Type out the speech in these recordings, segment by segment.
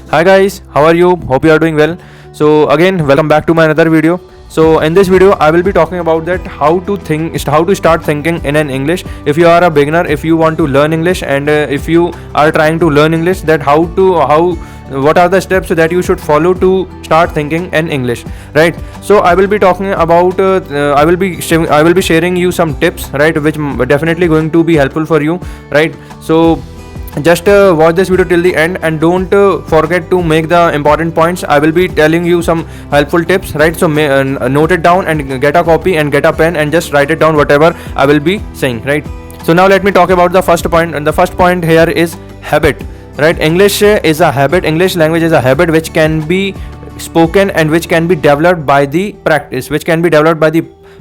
Hi guys, how are you? Hope you are doing well. So again, welcome back to my another video. So in this video, I will be talking about that how to start thinking in an English. If you are a beginner, if you want to learn English, and if you are trying to learn English, that what are the steps that you should follow to start thinking in English, right? So I will be talking about I will be sharing you some tips, right, which definitely going to be helpful for you, right? So just watch this video till the end and don't forget to make the important points. I will be telling you some helpful tips, right? So note it down and get a copy and get a pen and just write it down whatever I will be saying, right? So now let me talk about the first point, and the first point here is habit, right? English is a habit. English language is a habit which can be spoken and which can be developed by the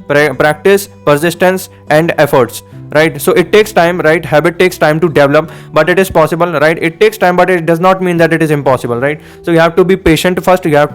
practice, persistence and efforts, right? So it takes time, right? Habit takes time to develop, but it is possible, right? It takes time, but it does not mean that it is impossible, right? So you have to be patient first. You have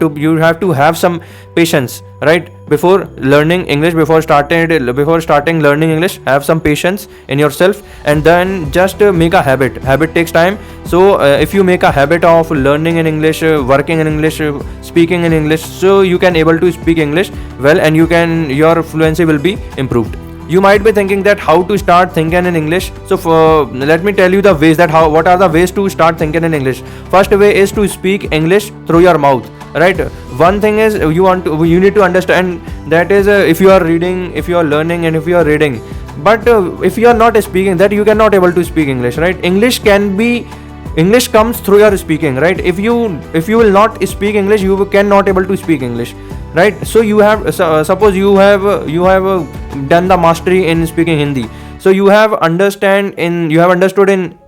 to have some patience, right? Before learning English, before starting learning English, have some patience in yourself, and then just make a habit takes time. So if you make a habit of learning in English, working in English, speaking in English, so you can able to speak English well, and your fluency will be improved. You might be thinking that how to start thinking in English. So let me tell you the ways, what are the ways to start thinking in English. First way is to speak English through your mouth, right? One thing is you need to understand that is if you are learning and if you are reading, but if you are not speaking, that you cannot able to speak English, right? English comes through your speaking, right? If you will not speak English, you cannot able to speak English, right? So you have suppose you have done the mastery in speaking Hindi, so you have understood in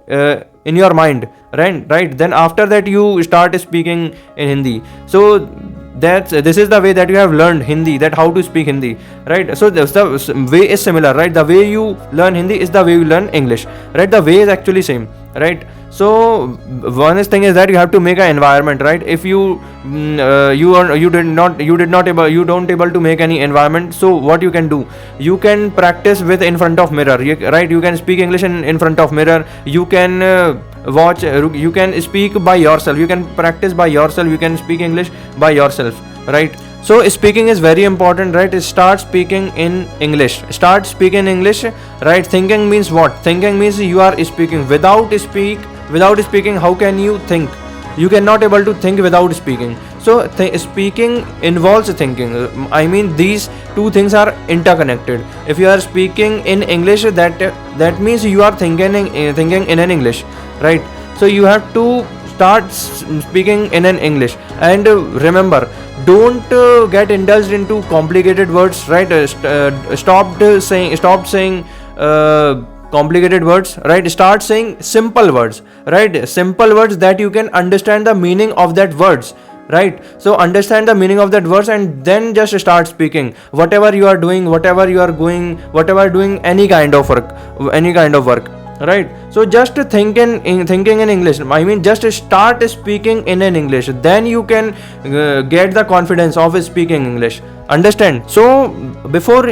your mind, right? Then after that you start speaking in Hindi. So this is the way that you have learned Hindi, that how to speak Hindi, right? So the way is similar, right? The way you learn Hindi is the way you learn English, right? The way is actually same, right? So one thing is that you have to make an environment, right? If you don't able to make any environment, so what you can do, you can practice with in front of mirror, right? You can speak English in front of mirror. You can you can speak by yourself, you can practice by yourself, you can speak English by yourself, right? So speaking is very important, right? Start speaking in English, right? Thinking means what? Thinking means you are speaking. Without speaking, how can you think? You cannot able to think without speaking. So speaking involves thinking. I mean, these two things are interconnected. If you are speaking in English, that means you are thinking in an English, right? So you have to start speaking in an English, and remember, don't get indulged into complicated words, right? Stop saying complicated words, right? Start saying simple words, right? Simple words that you can understand the meaning of that words, right? So understand the meaning of that words, and then just start speaking. Whatever you are doing, doing any kind of work, right? So just thinking in English, I mean, just start speaking in an English, then you can get the confidence of speaking English. Understand? So before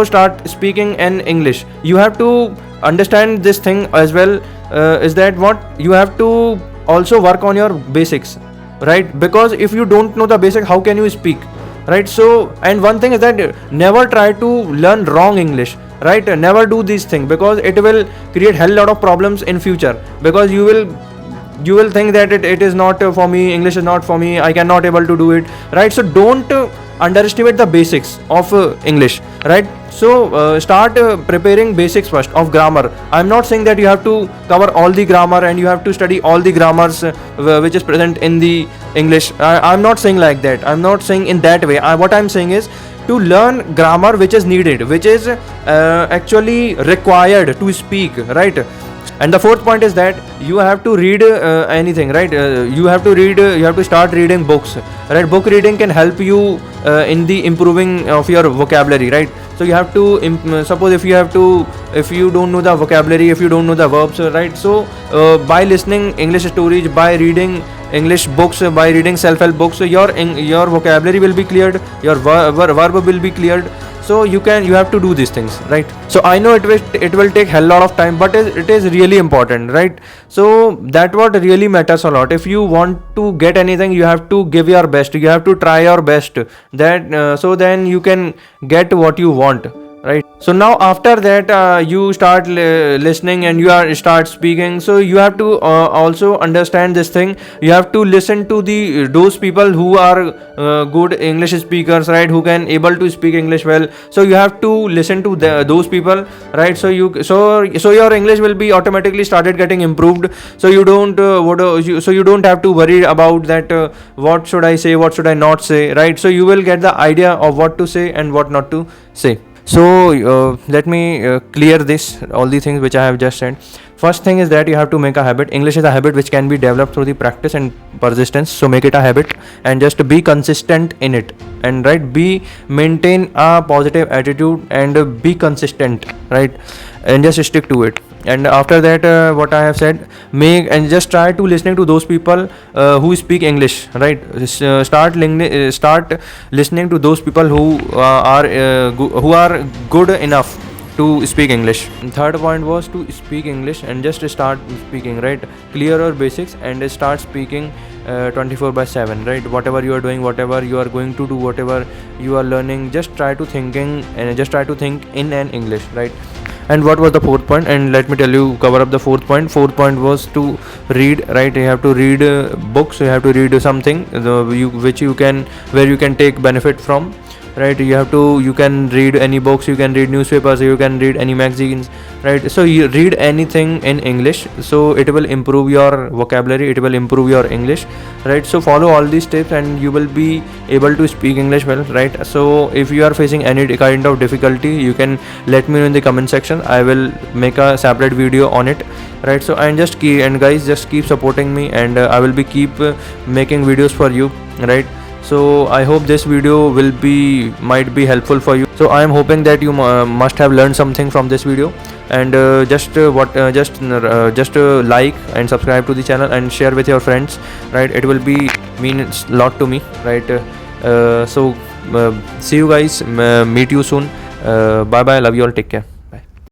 start speaking in English, you have to understand this thing as well, is that what you have to also work on your basics, right? Because if you don't know the basic, how can you speak, right? So, and one thing is that never try to learn wrong English, right? Never do this thing, because it will create hell lot of problems in future, because you will think that it is not for me, English is not for me, I cannot able to do it, right? So don't underestimate the basics of English, right? So start preparing basics first of grammar. I'm not saying that you have to cover all the grammar and you have to study all the grammars which is present in the English. I'm not saying like that. I'm not saying in that way. What I'm saying is to learn grammar which is needed, which is actually required to speak, right? And the fourth point is that you have to read anything, right? You have to start reading books, right? Book reading can help you in the improving of your vocabulary, right? So you have to suppose if you don't know the vocabulary, if you don't know the verbs, right? So by listening English stories, by reading English books, by reading self-help books, your vocabulary will be cleared, your verb will be cleared. So you have to do these things, right? So I know it will take hell lot of time, but it is really important, right? So that what really matters a lot. If you want to get anything, you have to give your best, you have to try your best, that so then you can get what you want, right? So now after that you start listening and start speaking. So you have to also understand this thing. You have to listen to those people who are good English speakers, right, who can able to speak English well. So you have to listen to those people, right? So your English will be automatically started getting improved. So you don't so you don't have to worry about that what should I say, what should I not say, right? So you will get the idea of what to say and what not to say. So let me clear this all the things which I have just said. First thing is that you have to make a habit. English is a habit which can be developed through the practice and persistence. So make it a habit and just be consistent in it, and right, maintain a positive attitude and be consistent, right, and just stick to it. And after that what I have said, make and just try to listening to those people who speak English, right? Start listening to those people who are good enough to speak English. And third point was to speak English and just start speaking, right? Clear your basics and start speaking 24/7, right? Whatever you are doing, whatever you are going to do, whatever you are learning, just try to think in an English, right? And what was the fourth point? And let me tell you, cover up the fourth point. Fourth point was to read, right? You have to read books. You have to read something where you can take benefit from, right? You can read any books, you can read newspapers, you can read any magazines, right? So you read anything in English, so it will improve your vocabulary, it will improve your English, right? So follow all these tips and you will be able to speak English well, right? So if you are facing any kind of difficulty, you can let me know in the comment section. I will make a separate video on it, right? So guys, just keep supporting me, and I will be keep making videos for you, right? So I hope this video might be helpful for you. So I am hoping that you must have learned something from this video, and just like and subscribe to the channel and share with your friends, right? It will mean a lot to me, right? So see you guys, meet you soon. Bye bye, love you all, take care.